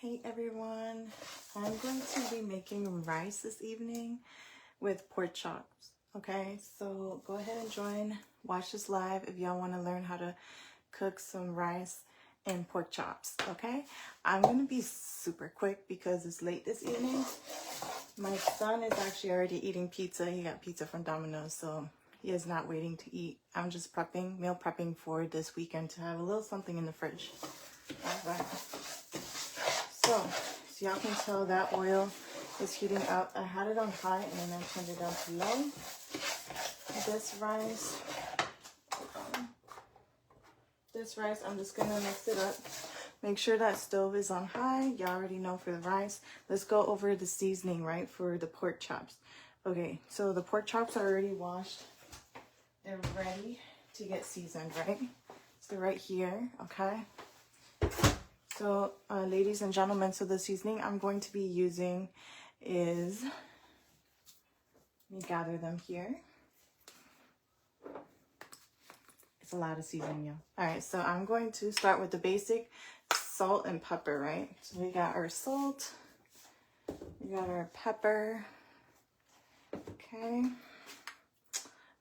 Hey everyone, I'm going to be making rice this evening with pork chops. Okay, so go ahead and watch this live if y'all want to learn how to cook some rice and pork chops. Okay, I'm going to be super quick because it's late this evening. My son is actually already eating pizza. He got pizza from Domino's, so he is not waiting to eat. I'm just meal prepping for this weekend to have a little something in the fridge. All right. So y'all can tell that oil is heating up. I had it on high and then I turned it down to low. This rice, I'm just gonna mix it up. Make sure that stove is on high. Y'all already know for the rice. Let's go over the seasoning, right, for the pork chops. Okay, so the pork chops are already washed. They're ready to get seasoned, right? So right here, okay? So, ladies and gentlemen, so the seasoning I'm going to be using is, let me gather them here. It's a lot of seasoning, y'all. All right, so I'm going to start with the basic salt and pepper, right? So we got our salt, we got our pepper, okay.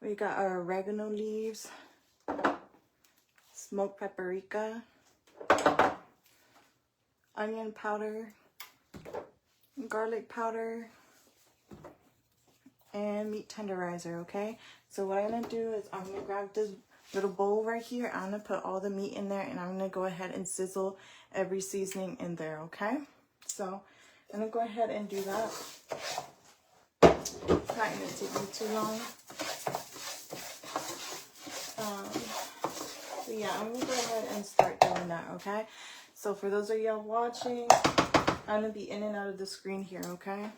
We got our oregano leaves, smoked paprika, onion powder, garlic powder, and meat tenderizer, okay? So what I'm gonna do is I'm gonna grab this little bowl right here. I'm gonna put all the meat in there and I'm gonna go ahead and sizzle every seasoning in there, okay? So I'm gonna go ahead and do that. It's not gonna take me too long. So yeah, I'm gonna go ahead and start doing that, okay? So for those of y'all watching, I'm gonna be in and out of the screen here, okay?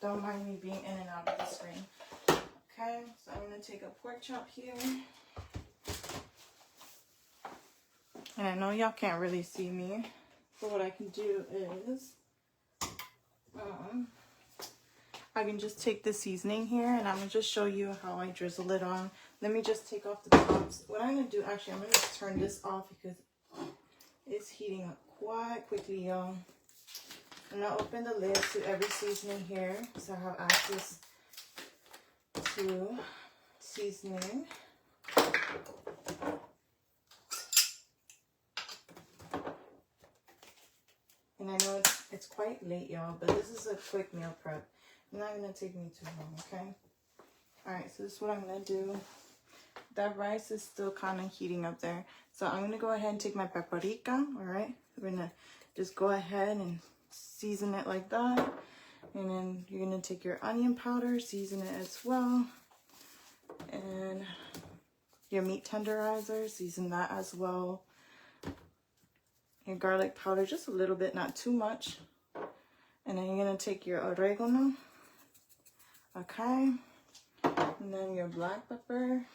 Don't mind me being in and out of the screen. Okay, so I'm gonna take a pork chop here. And I know y'all can't really see me, but what I can do is, I can just take the seasoning here and I'm gonna just show you how I drizzle it on. Let me just take off the tops. What I'm gonna do, actually, I'm gonna turn this off because it's heating up quite quickly, y'all. I'm gonna open the lid to every seasoning here, so I have access to seasoning. And I know it's quite late, y'all, but this is a quick meal prep. It's not gonna take me too long, okay? Alright, so this is what I'm gonna do. That rice is still kind of heating up there. So I'm gonna go ahead and take my paprika, alright? We're gonna just go ahead and season it like that. And then you're gonna take your onion powder, season it as well. And your meat tenderizer, season that as well. Your garlic powder, just a little bit, not too much. And then you're gonna take your oregano, okay? And then your black pepper,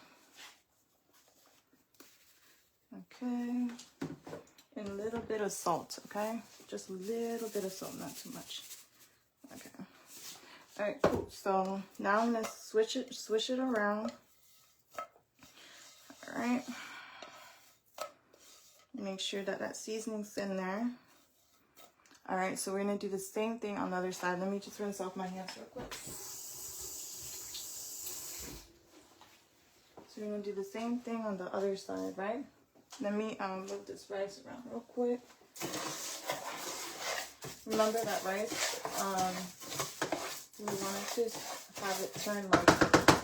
okay? And a little bit of salt, okay? Just a little bit of salt, not too much. Okay. All right, cool. So now I'm gonna switch it around. All right. Make sure that that seasoning's in there. All right, so we're gonna do the same thing on the other side. Let me just rinse off my hands real quick. So we're gonna do the same thing on the other side, right? Let me move this rice around real quick. Remember that rice, we wanted to have it turn like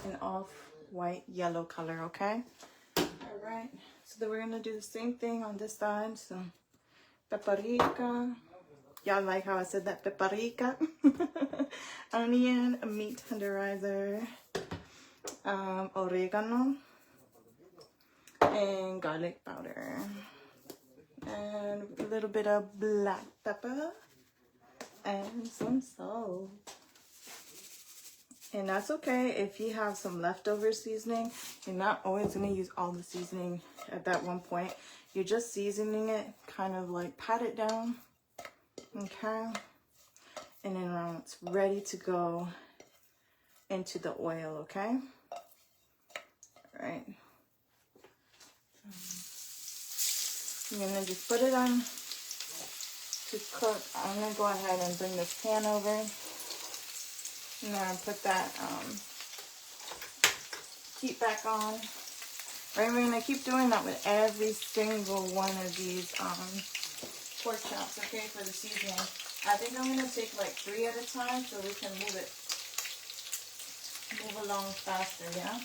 an off-white yellow color, okay? All right, so then we're gonna do the same thing on this side. So paprika, y'all like how I said that, paprika, onion, meat tenderizer, oregano, and garlic powder, and a little bit of black pepper, and some salt. And that's okay if you have some leftover seasoning. You're not always going to use all the seasoning at that one point. You're just seasoning it, kind of like pat it down, okay? And then when it's ready to go into the oil, okay? All right. I'm going to just put it on to cook, I'm going to go ahead and bring this pan over. And I'm going to put that heat back on. Right, we're going to keep doing that with every single one of these pork chops, okay, for the seasoning. I think I'm going to take like 3 at a time so we can move along faster, yeah?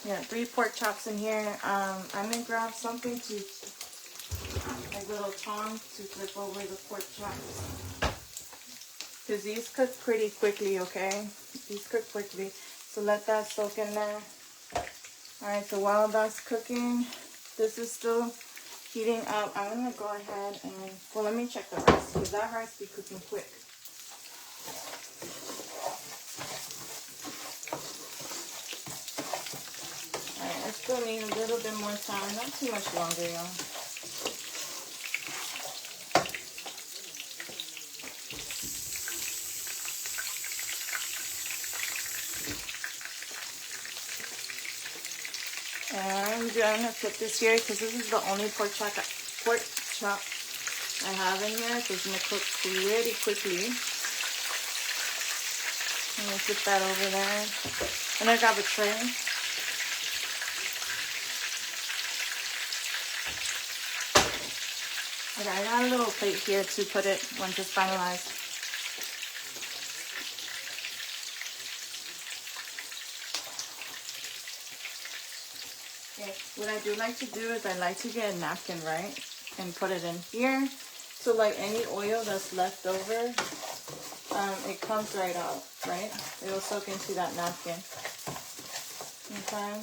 Yeah, 3 pork chops in here. I'm going to grab something to, like little tongs to flip over the pork chops. Because these cook pretty quickly, okay? These cook quickly. So let that soak in there. Alright, so while that's cooking, this is still heating up. I'm going to go ahead and, well, let me check the rice, because that rice be cooking quick. Alright, I still need a little bit more time, not too much longer, y'all. And I'm going to put this here, because this is the only pork chop I have in here, so it's going to cook pretty quickly. I'm going to put that over there. And I grab a tray. Okay, I got a little plate here to put it once it's finalized. Okay, what I do like to do is I like to get a napkin, right? And put it in here. So like any oil that's left over, it comes right out, right? It'll soak into that napkin. Okay.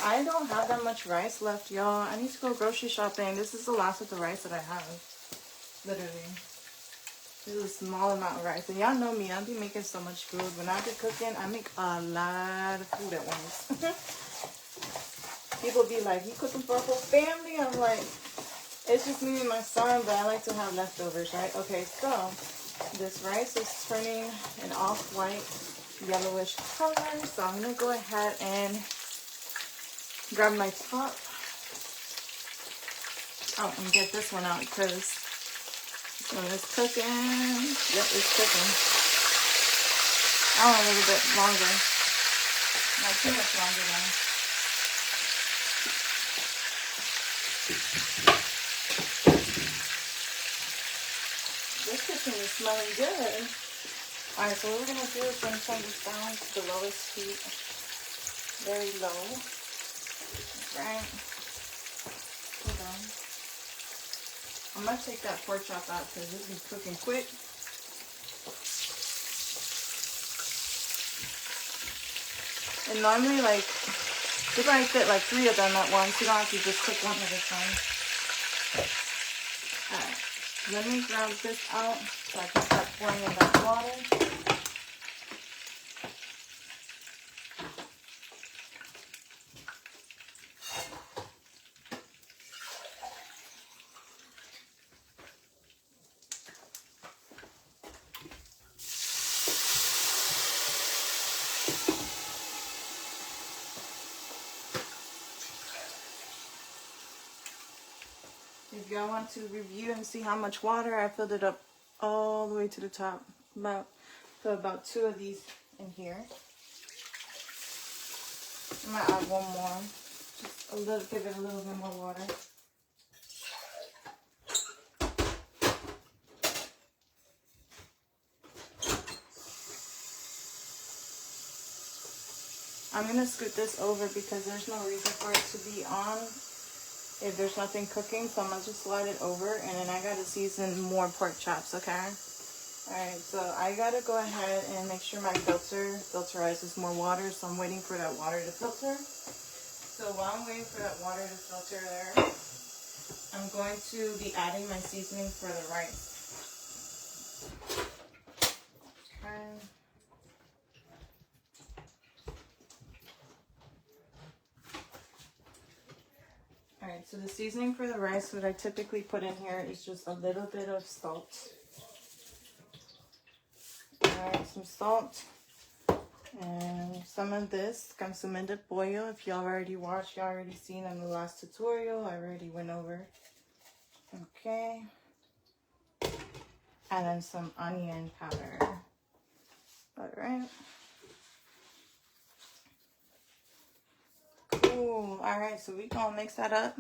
I don't have that much rice left, y'all. I need to go grocery shopping. This is the last of the rice that I have. Literally. This is a small amount of rice. And y'all know me, I'll be making so much food. When I be cooking, I make a lot of food at once. People be like, you cooking for a whole family? I'm like, it's just me and my son, but I like to have leftovers, right? Okay, so this rice is turning an off-white, yellowish color. So I'm going to go ahead and grab my top. Oh, and get this one out because this one is cooking. Yep, it's cooking. I want a little bit longer. Not too much longer though. This kitchen is smelling good. Alright, so what we're going to do is going to turn this down to the lowest heat. Very low. Right. Hold on. I'm going to take that pork chop out because this is cooking quick. And normally, like, you probably fit like 3 of them at once. You don't have to just cook one at a time. Alright. Let me grab this out so I can start pouring in that water. If y'all want to review and see how much water, I filled it up all the way to the top. About 2 of these in here. I might add one more. Just a little, give it a little bit more water. I'm gonna scoot this over because there's no reason for it to be on if there's nothing cooking, so I'm gonna just slide it over, and then I gotta season more pork chops, okay? Alright, so I gotta go ahead and make sure my filter filterizes more water, so I'm waiting for that water to filter. So while I'm waiting for that water to filter there, I'm going to be adding my seasoning for the rice. Okay. Alright, so the seasoning for the rice, what I typically put in here is just a little bit of salt. Alright, some salt. And some of this, consume de pollo. If y'all already watched, y'all already seen in the last tutorial. I already went over Okay. And then some onion powder. All right. Cool. All right, so we gonna mix that up.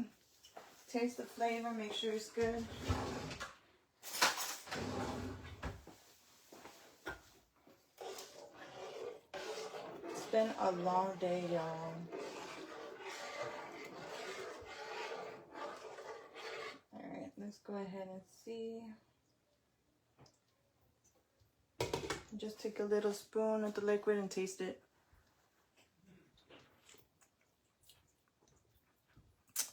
Taste the flavor, make sure it's good. It's been a long day, y'all. All right, let's go ahead and see. Just take a little spoon of the liquid and taste it.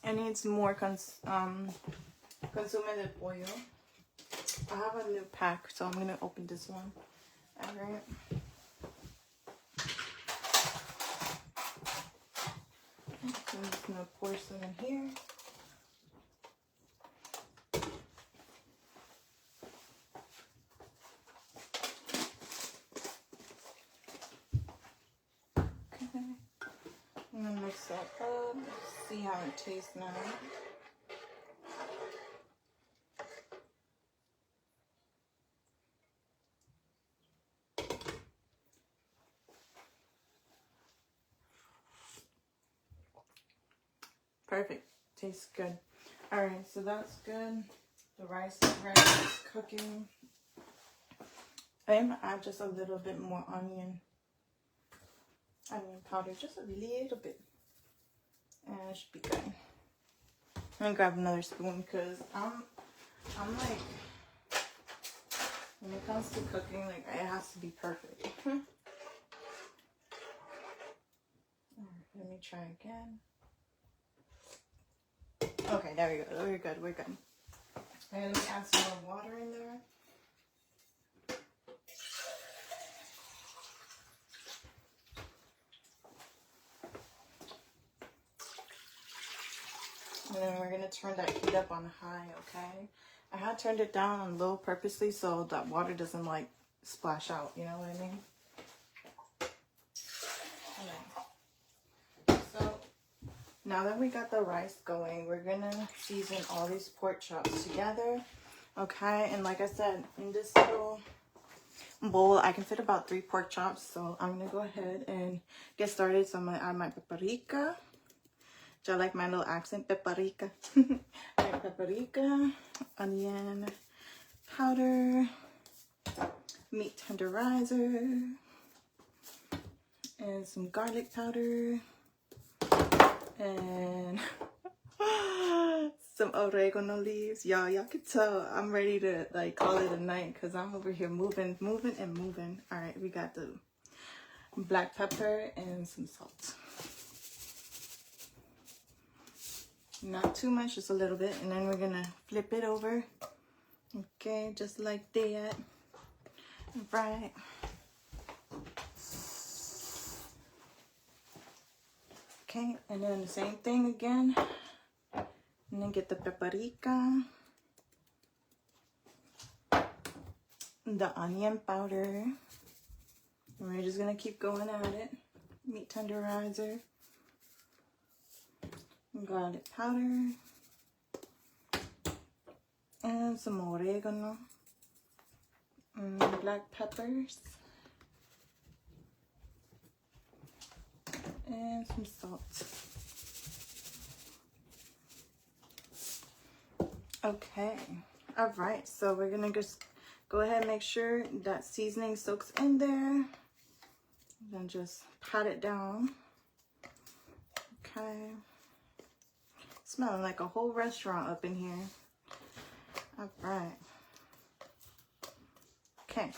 It needs more consume the oil. I have a new pack, so I'm gonna open this one. All right. I'm just gonna pour some in here. Okay. I'm gonna mix that up. See how it tastes now. Perfect. Tastes good. All right, so that's good. The rice is ready. It's cooking. I'm gonna add just a little bit more onion powder, just a little bit, and it should be good. I'm gonna grab another spoon because I'm like, when it comes to cooking, like it has to be perfect. Alright, let me try again. Okay, there we go. We're good. We're good. And let me add some more water in there. And then we're going to turn that heat up on high, okay? I had turned it down on low purposely so that water doesn't like splash out, you know what I mean? Okay. So now that we got the rice going, we're going to season all these pork chops together, okay? And like I said, in this little bowl, I can fit about 3 pork chops, so I'm going to go ahead and get started. So I'm going to add my paprika. Do I like my little accent? Paprika. Paprika, onion powder, meat tenderizer, and some garlic powder, and some oregano leaves. Y'all can tell I'm ready to like call it a night because I'm over here moving. All right, we got the black pepper and some salt. Not too much, just a little bit. And then we're gonna flip it over. Okay, just like that. Right. Okay, and then the same thing again. And then get the paprika. The onion powder. And we're just gonna keep going at it. Meat tenderizer. Garlic powder. And some oregano. And black peppers. And some salt. Okay. All right. So we're going to just go ahead and make sure that seasoning soaks in there. Then just pat it down. Okay. Smelling like a whole restaurant up in here. All right. Okay.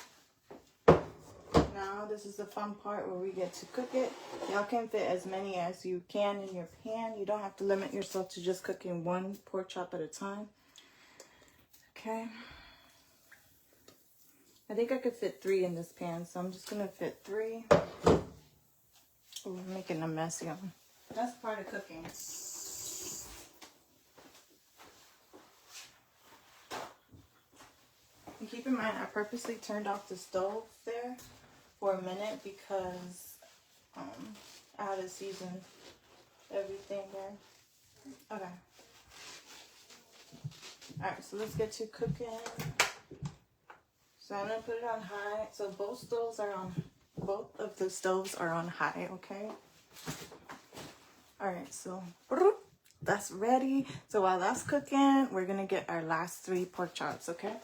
Now this is the fun part where we get to cook it. Y'all can fit as many as you can in your pan. You don't have to limit yourself to just cooking 1 pork chop at a time. Okay. I think I could fit 3 in this pan, so I'm just gonna fit 3. Oh, I'm making a mess, y'all. That's part of cooking. And keep in mind, I purposely turned off the stove there for a minute because I had to season everything there. Okay. Alright, so let's get to cooking. So I'm gonna put it on high. So both of the stoves are on high, okay? Alright, so that's ready. So while that's cooking, we're gonna get our last 3 pork chops, okay?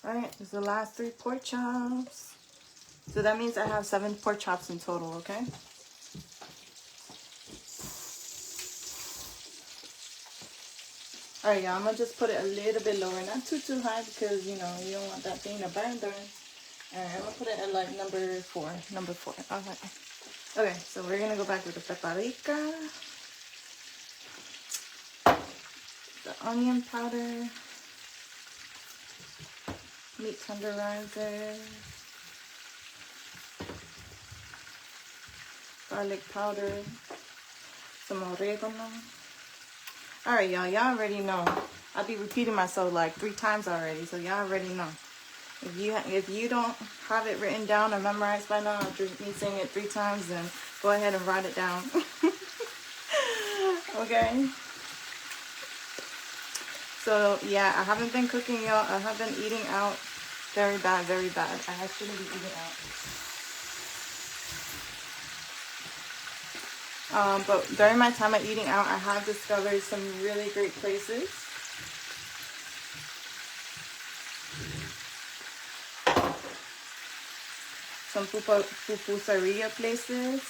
Alright, this is the last 3 pork chops. So that means I have 7 pork chops in total, okay? Alright, y'all, I'm gonna just put it a little bit lower, not too high, because you know you don't want that thing to burn. Alright, I'm gonna put it at like number 4. Alright. Okay, so we're gonna go back with the paprika, the onion powder, meat tenderizer, garlic powder, some oregano. Alright, y'all already know. I'll be repeating myself like 3 times already, so y'all already know. If you don't have it written down or memorized by now after me saying it 3 times, then go ahead and write it down. Okay? So, yeah, I haven't been cooking, y'all. I have been eating out very bad, very bad. I shouldn't be eating out. But during my time of eating out, I have discovered some really great places. Some pupuseria places.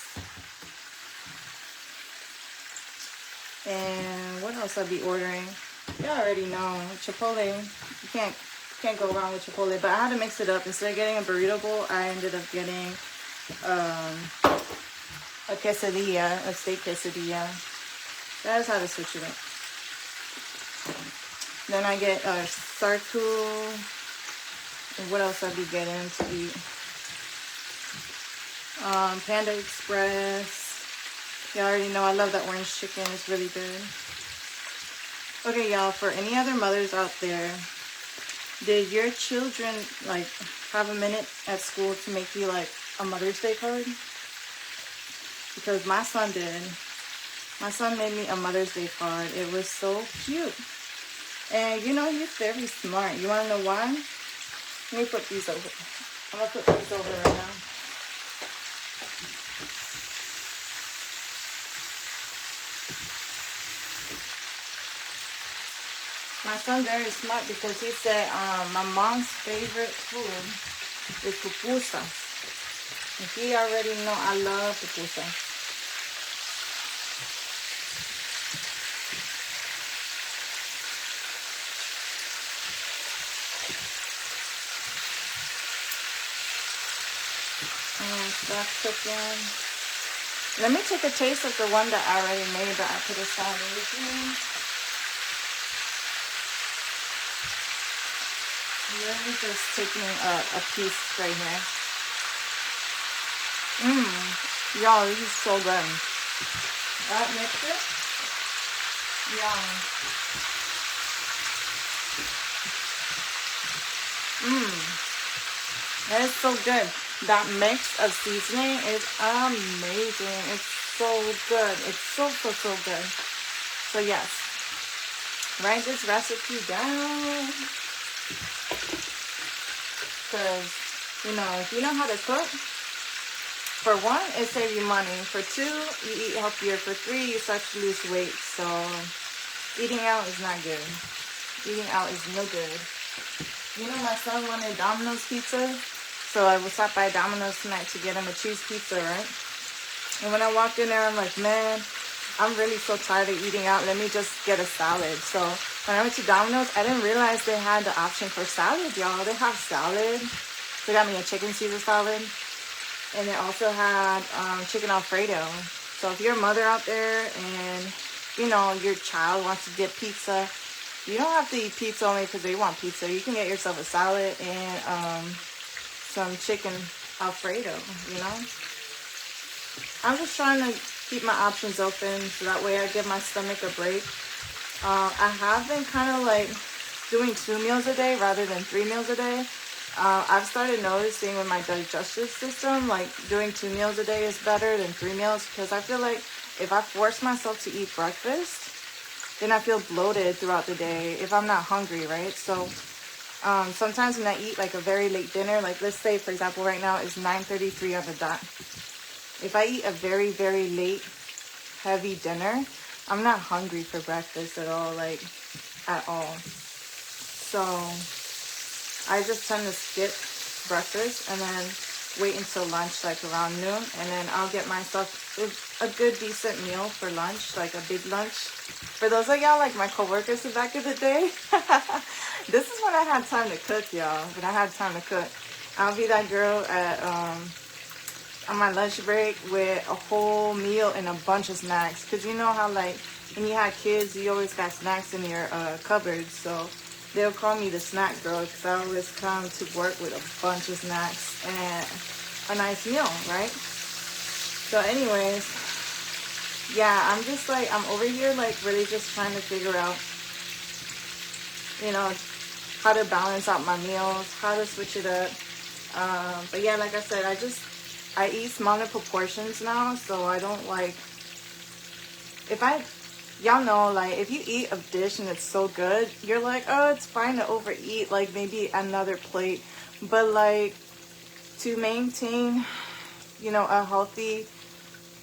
And what else I'll be ordering? You already know. Chipotle. You can't go wrong with Chipotle. But I had to mix it up. Instead of getting a burrito bowl, I ended up getting a quesadilla, a steak quesadilla. That's how to switch it up. Then I get a sarku. And what else I'll be getting to eat? Panda Express. You already know I love that orange chicken. It's really good. Okay, y'all, for any other mothers out there, did your children, like, have a minute at school to make you, like, a Mother's Day card? Because my son did. My son made me a Mother's Day card. It was so cute. And, you know, he's very smart. You want to know why? Let me put these over. I'm going to put these over right now. My son's very smart because he said my mom's favorite food is pupusas. And he already know I love pupusas. That's cooking. Let me take a taste of the one that I already made that I put aside originally. Let me just taking a piece right here. Y'all, this is so good. That mixed it? Yum. That is so good. That mix of seasoning is amazing. It's so good. It's so good. So yes, write this recipe down. Because, you know, if you know how to cook, for 1, it saves you money. For 2, you eat healthier. For 3, you start to lose weight. So, eating out is not good. Eating out is no good. You know, my son wanted Domino's pizza. So, I will stop by Domino's tonight to get him a cheese pizza, right? And when I walked in there, I'm like, man, I'm really so tired of eating out. Let me just get a salad. So, when I went to Domino's, I didn't realize they had the option for salad, y'all. They have salad. They got me a chicken Caesar salad. And they also had chicken Alfredo. So if you're a mother out there and, you know, your child wants to get pizza, you don't have to eat pizza only because they want pizza. You can get yourself a salad and some chicken Alfredo, you know. I'm just trying to keep my options open so that way I give my stomach a break. I have been kind of like doing 2 meals a day rather than 3 meals a day. I've started noticing with my digestive system, like doing 2 meals a day is better than 3 meals, because I feel like if I force myself to eat breakfast, then I feel bloated throughout the day if I'm not hungry, right? So sometimes when I eat like a very late dinner, like let's say for example right now is 9:33 on the dot. If I eat a very, very late, heavy dinner, I'm not hungry for breakfast at all, like at all. So I just tend to skip breakfast and then wait until lunch, like around noon, and then I'll get myself a good decent meal for lunch, like a big lunch. For those of y'all like my coworkers back in the day, this is when I had time to cook, y'all. When I had time to cook, I'll be that girl at on my lunch break with a whole meal and a bunch of snacks. Cause you know how like when you had kids, you always got snacks in your cupboard, so they'll call me the snack girl because I always come to work with a bunch of snacks and a nice meal, right? So anyways, yeah, I'm just like, I'm over here like really just trying to figure out, you know, how to balance out my meals, how to switch it up. But yeah, like I said, I eat smaller proportions now, so I don't like, y'all know, like, if you eat a dish and it's so good, you're like, oh, it's fine to overeat, like, maybe another plate. But, like, to maintain, you know, a healthy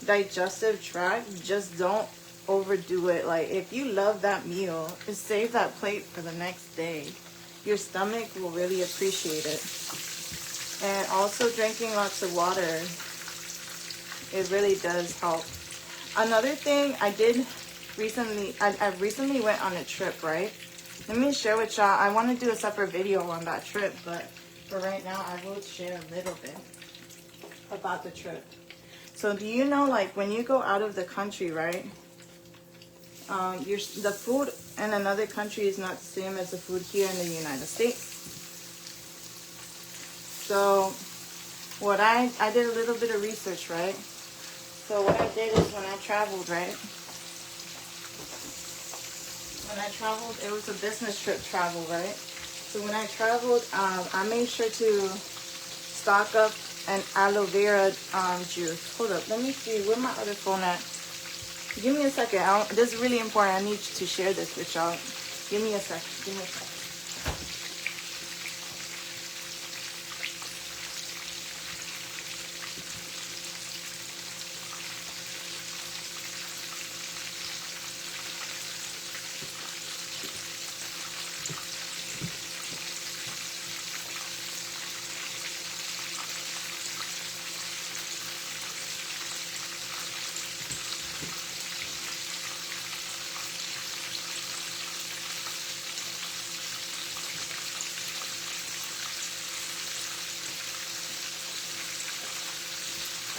digestive tract, just don't overdo it. Like, if you love that meal, just save that plate for the next day. Your stomach will really appreciate it. And also drinking lots of water, it really does help. Another thing I did recently, I recently went on a trip, right? Let me share with y'all. I want to do a separate video on that trip, but for right now, I will share a little bit about the trip. So do you know, like, when you go out of the country, right? The food in another country is not the same as the food here in the United States. So what I did a little bit of research, right? So what I did is when I traveled, right? When I traveled, it was a business trip travel, right? So when I traveled, I made sure to stock up an aloe vera juice. Hold up, let me see, where my other phone at? Give me a second. This is really important. I need to share this with y'all. Give me a second. Give me a second.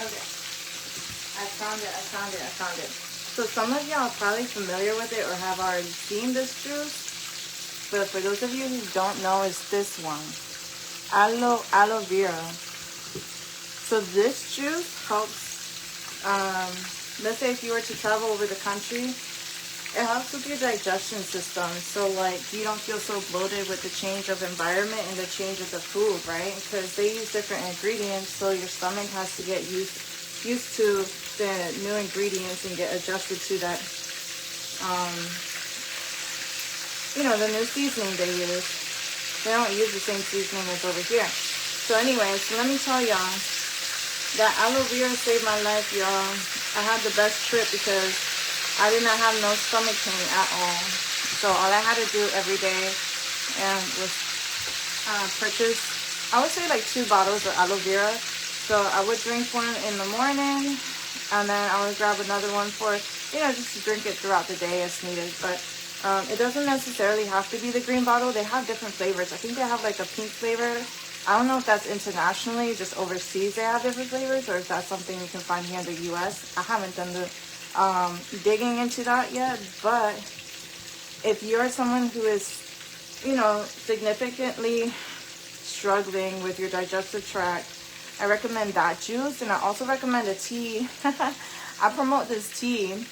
Okay. I found it. So some of y'all are probably familiar with it or have already seen this juice. But for those of you who don't know, it's this one. Aloe vera. So this juice helps, let's say if you were to travel over the country, it helps with your digestion system. So like you don't feel so bloated with the change of environment and the change of the food, right? Because they use different ingredients, so your stomach has to get used to the new ingredients and get adjusted to that, you know, the new seasoning they use. They don't use the same seasoning as over here. So anyway, so let me tell y'all that aloe vera saved my life, y'all. I had the best trip because I did not have no stomach pain at all. So all I had to do every day was purchase, I would say like 2 bottles of aloe vera. So I would drink one in the morning, and then I would grab another one for, you know, just to drink it throughout the day as needed. But it doesn't necessarily have to be the green bottle. They have different flavors. I think they have like a pink flavor. I don't know if that's internationally, just overseas they have different flavors, or if that's something you can find here in the US. I haven't done the digging into that yet, but if you're someone who is, you know, significantly struggling with your digestive tract, I recommend that juice. And I also recommend a tea. I promote this tea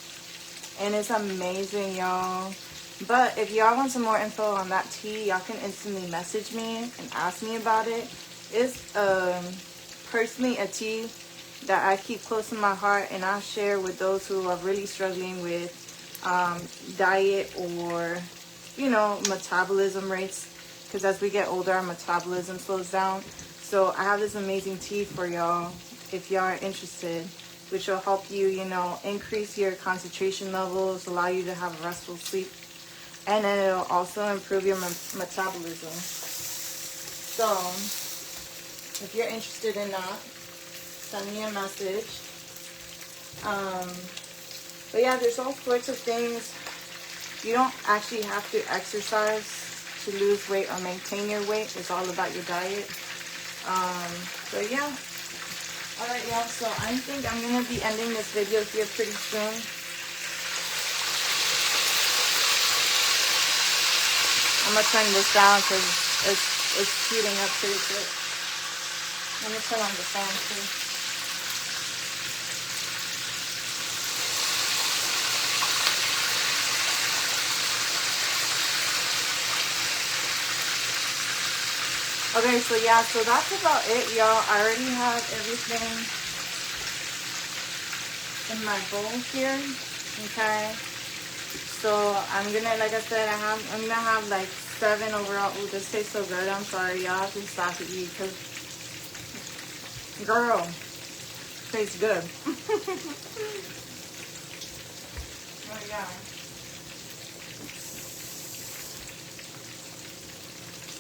and it's amazing, y'all. But if y'all want some more info on that tea, y'all can instantly message me and ask me about it. It's personally a tea that I keep close to my heart, and I share with those who are really struggling with diet or, you know, metabolism rates. Because as we get older, our metabolism slows down. So I have this amazing tea for y'all if y'all are interested, which will help you, you know, increase your concentration levels, allow you to have restful sleep, and then it'll also improve your metabolism. So if you're interested in that, send me a message. But yeah, there's all sorts of things. You don't actually have to exercise to lose weight or maintain your weight. It's all about your diet. So yeah. Alright y'all, so I think I'm going to be ending this video here pretty soon. I'm going to turn this down because it's heating up pretty quick. Let me turn on the fan too. Okay, so yeah, so that's about it, y'all. I already have everything in my bowl here. Okay. So I'm gonna, like I said, I'm gonna have like 7 overall. Ooh, this tastes so good. I'm sorry, y'all. I have to stop to eat because, girl, tastes good. Oh yeah.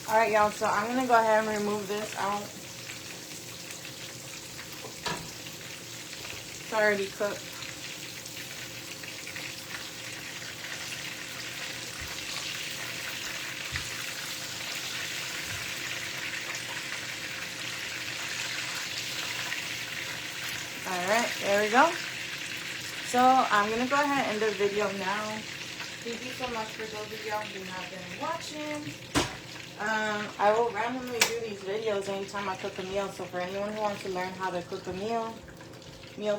Alright y'all, so I'm going to go ahead and remove this out. It's already cooked. Alright, there we go. So I'm going to go ahead and end the video now. Thank you so much for those of y'all who have been watching. I will randomly do these videos anytime I cook a meal. So for anyone who wants to learn how to cook a meal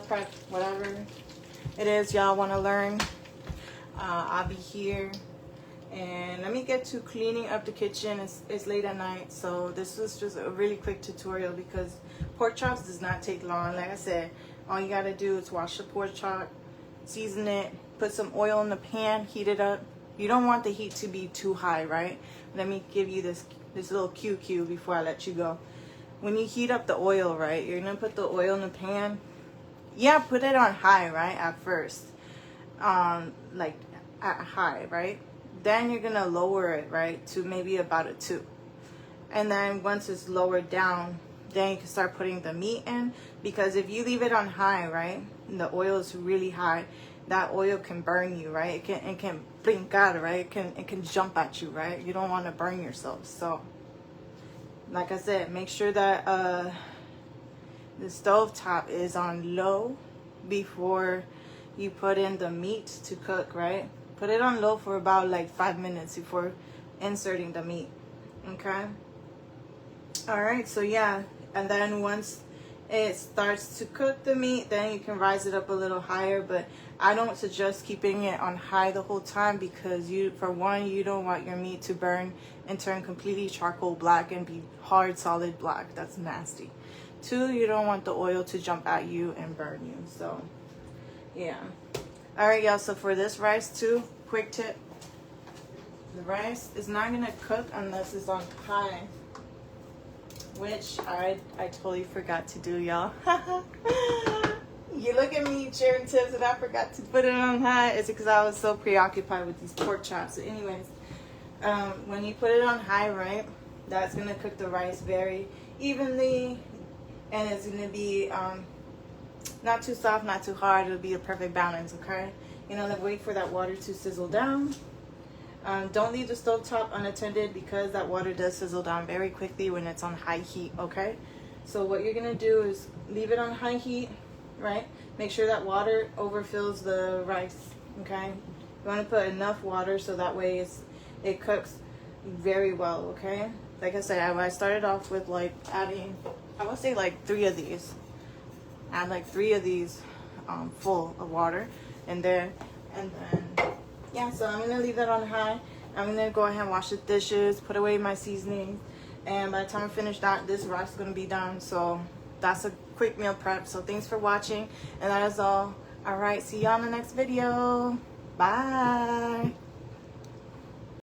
prep, whatever it is y'all want to learn, I'll be here. And let me get to cleaning up the kitchen. It's late at night, so this was just a really quick tutorial because pork chops does not take long. Like I said, all you gotta do is wash the pork chop, season it, put some oil in the pan, heat it up. You don't want the heat to be too high, right? Let me give you this little QQ before I let you go. When you heat up the oil, right, you're gonna put the oil in the pan. Yeah, put it on high, right, at first. Like at high, right? Then you're gonna lower it, right, to maybe about a 2. And then once it's lowered down, then you can start putting the meat in. Because if you leave it on high, right, and the oil is really high, that oil can burn you, right? It can brincar, right? It can jump at you, right? You don't want to burn yourself. So, like I said, make sure that the stove top is on low before you put in the meat to cook, right? Put it on low for about like 5 minutes before inserting the meat. Okay. All right. So yeah, and then once it starts to cook the meat, then you can rise it up a little higher. But I don't suggest keeping it on high the whole time because for one, you don't want your meat to burn and turn completely charcoal black and be hard, solid black. That's nasty. 2, you don't want the oil to jump at you and burn you. So yeah. All right, y'all. So for this rice too, quick tip. The rice is not gonna cook unless it's on high, which I totally forgot to do, y'all. You look at me sharing tips and I forgot to put it on high. It's because I was so preoccupied with these pork chops. So anyways, when you put it on high, right, that's gonna cook the rice very evenly, and it's gonna be not too soft, not too hard. It'll be a perfect balance. Okay, you know, like wait for that water to sizzle down. Don't leave the stove top unattended because that water does sizzle down very quickly when it's on high heat. Okay, so what you're gonna do is leave it on high heat, right? Make sure that water overfills the rice. Okay, you want to put enough water so that way it cooks very well. Okay, like I said, I started off with like adding, I would say like 3 of these. Add like 3 of these full of water in there, and then yeah, so I'm gonna leave that on high. I'm gonna go ahead and wash the dishes, put away my seasoning, and by the time I finish that, this rice is gonna be done. So that's a quick meal prep. So thanks for watching, and that is all. All right, see you on the next video. Bye.